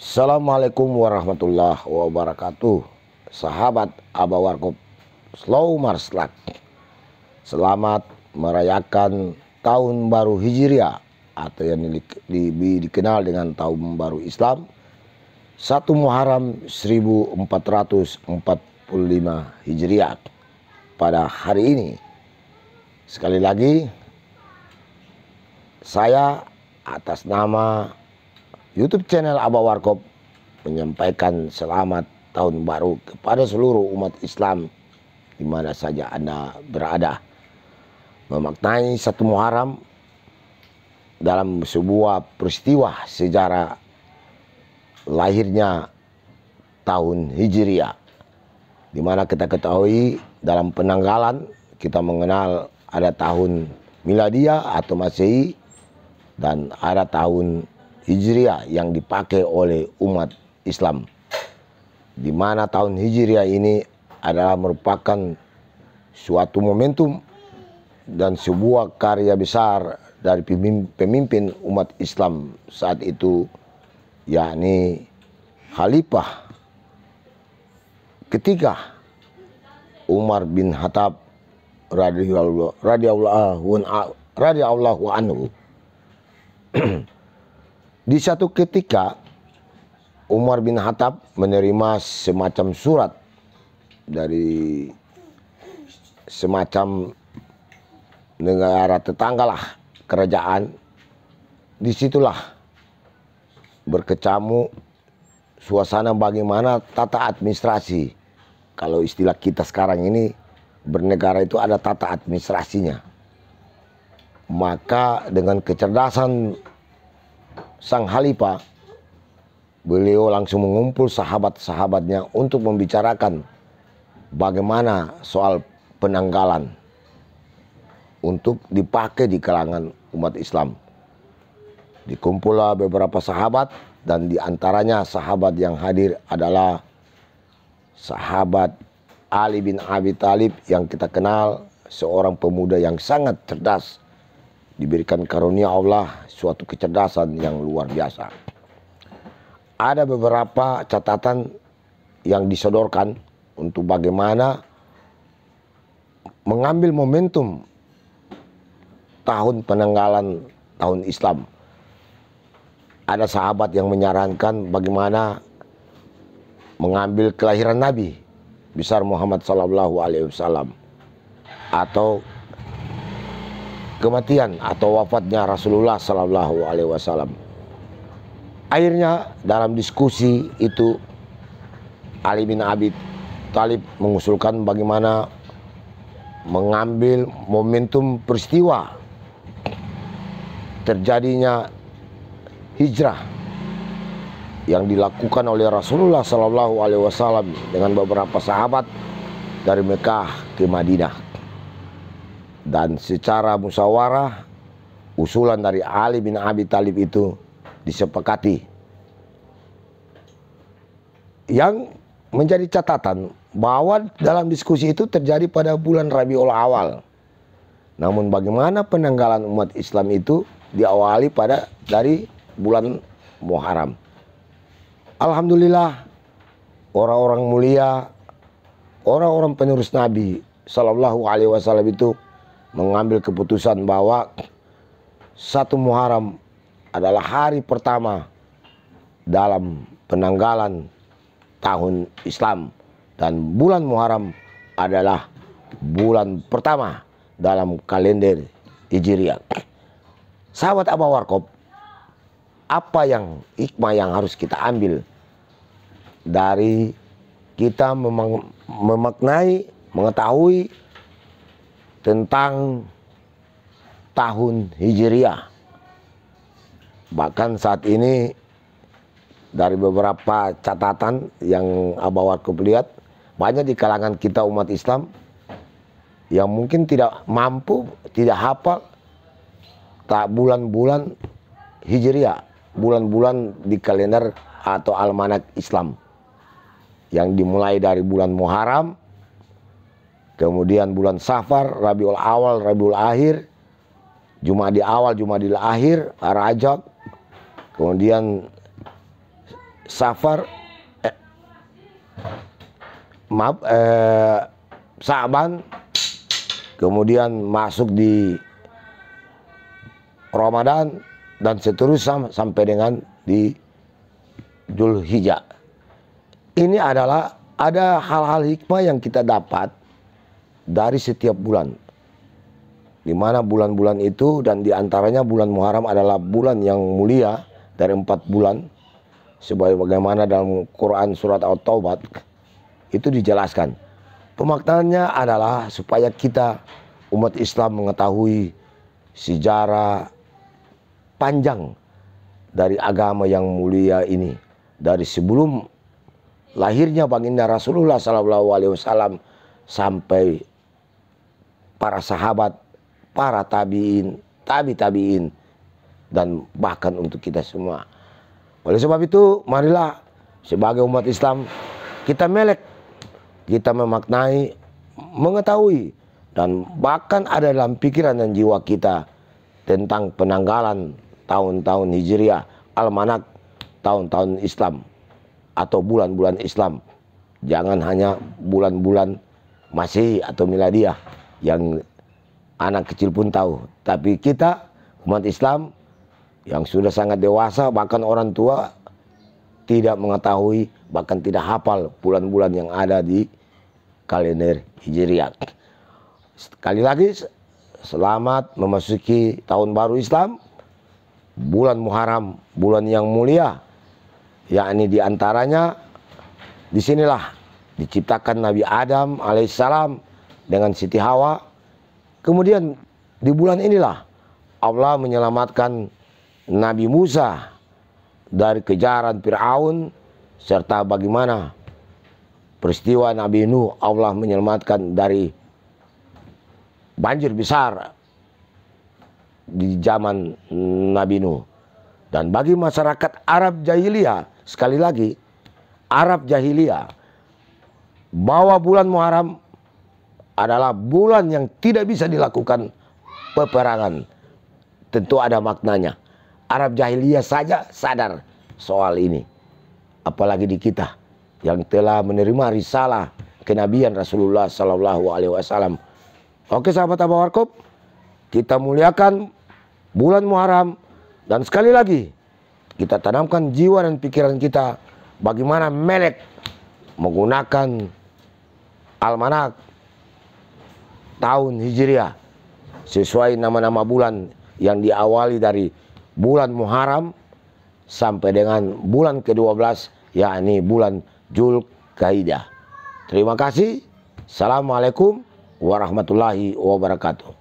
Assalamualaikum warahmatullahi wabarakatuh. Sahabat Abah Warkop Slow Marslak, selamat merayakan Tahun Baru Hijriah atau yang dikenal dengan Tahun Baru Islam 1 Muharram 1445 Hijriah. Pada hari ini sekali lagi saya atas nama YouTube channel Abah Warkop menyampaikan selamat tahun baru kepada seluruh umat Islam di mana saja Anda berada. Memaknai 1 Muharram dalam sebuah peristiwa sejarah lahirnya tahun Hijriah, di mana kita ketahui dalam penanggalan kita mengenal ada tahun Miladiah atau Masehi dan ada tahun Hijriah yang dipakai oleh umat Islam, di mana tahun Hijriah ini adalah merupakan suatu momentum dan sebuah karya besar dari pemimpin umat Islam saat itu, yakni Khalifah ketiga Umar bin Khattab radhiyallahu anhu. Di satu ketika Umar bin Khattab menerima semacam surat dari semacam negara tetanggalah kerajaan. Disitulah berkecamuk suasana bagaimana tata administrasi. Kalau istilah kita sekarang ini bernegara itu ada tata administrasinya. Maka dengan kecerdasan sang Khalifah, beliau langsung mengumpul sahabat-sahabatnya untuk membicarakan bagaimana soal penanggalan untuk dipakai di kalangan umat Islam. Dikumpullah beberapa sahabat dan diantaranya sahabat yang hadir adalah sahabat Ali bin Abi Thalib yang kita kenal seorang pemuda yang sangat cerdas, diberikan karunia Allah suatu kecerdasan yang luar biasa. Ada beberapa catatan yang disodorkan untuk bagaimana mengambil momentum tahun penanggalan tahun Islam. Ada sahabat yang menyarankan bagaimana mengambil kelahiran Nabi besar Muhammad SAW atau kematian atau wafatnya Rasulullah SAW. Akhirnya dalam diskusi itu Ali bin Abi Thalib mengusulkan bagaimana mengambil momentum peristiwa terjadinya hijrah yang dilakukan oleh Rasulullah SAW dengan beberapa sahabat dari Mekah ke Madinah. Dan secara musyawarah usulan dari Ali bin Abi Thalib itu disepakati. Yang menjadi catatan bahwa dalam diskusi itu terjadi pada bulan Rabiul Awal. Namun bagaimana penanggalan umat Islam itu diawali dari bulan Muharram. Alhamdulillah orang-orang mulia, orang-orang penerus Nabi SAW itu mengambil keputusan bahwa 1 Muharram adalah hari pertama dalam penanggalan tahun Islam dan bulan Muharram adalah bulan pertama dalam kalender Hijriah. Sahabat Abah Warkop, apa yang hikmah yang harus kita ambil dari kita memaknai, mengetahui tentang tahun Hijriah? Bahkan saat ini dari beberapa catatan yang Abah Warkop lihat, banyak di kalangan kita umat Islam yang mungkin tidak mampu, tidak hafal tak bulan-bulan Hijriah, bulan-bulan di kalender atau almanak Islam yang dimulai dari bulan Muharram, kemudian bulan Safar, Rabiul Awal, Rabiul Akhir, Jumadil Awal, Jumadil Akhir, Rajab, kemudian Safar, Sa'ban, kemudian masuk di Ramadan dan seterusnya sampai dengan di Dzulhijjah. Ini adalah ada hal-hal hikmah yang kita dapat dari setiap bulan, di mana bulan-bulan itu, dan diantaranya bulan Muharram adalah bulan yang mulia dari 4 bulan, sebagaimana dalam Quran surat At-Taubah itu dijelaskan. Pemaknaannya adalah supaya kita umat Islam mengetahui sejarah panjang dari agama yang mulia ini, dari sebelum lahirnya baginda Rasulullah SAW sampai para sahabat, para tabiin, tabiin, dan bahkan untuk kita semua. Oleh sebab itu, marilah sebagai umat Islam kita melek, kita memaknai, mengetahui, dan bahkan ada dalam pikiran dan jiwa kita tentang penanggalan tahun-tahun Hijriah, almanak tahun-tahun Islam atau bulan-bulan Islam. Jangan hanya bulan-bulan Masehi atau Miladiah yang anak kecil pun tahu, tapi kita umat Islam yang sudah sangat dewasa, bahkan orang tua tidak mengetahui, bahkan tidak hafal bulan-bulan yang ada di kalender Hijriah. Sekali lagi, selamat memasuki tahun baru Islam, bulan Muharram, bulan yang mulia, yakni diantaranya disinilah diciptakan Nabi Adam alaihissalam dengan Siti Hawa. Kemudian di bulan inilah Allah menyelamatkan Nabi Musa dari kejaran Fir'aun, serta bagaimana peristiwa Nabi Nuh Allah menyelamatkan dari banjir besar di zaman Nabi Nuh. Dan bagi masyarakat Arab Jahiliyah, sekali lagi Arab Jahiliyah, bahwa bulan Muharram adalah bulan yang tidak bisa dilakukan peperangan. Tentu ada maknanya. Arab Jahiliyah saja sadar soal ini, apalagi di kita yang telah menerima risalah kenabian Rasulullah SAW. Oke sahabat Abah Warkop, kita muliakan bulan Muharram, dan sekali lagi kita tanamkan jiwa dan pikiran kita bagaimana melek menggunakan almanak tahun Hijriah sesuai nama-nama bulan yang diawali dari bulan Muharram sampai dengan bulan ke-12, yakni bulan Dzulqa'dah. Terima kasih. Assalamualaikum warahmatullahi wabarakatuh.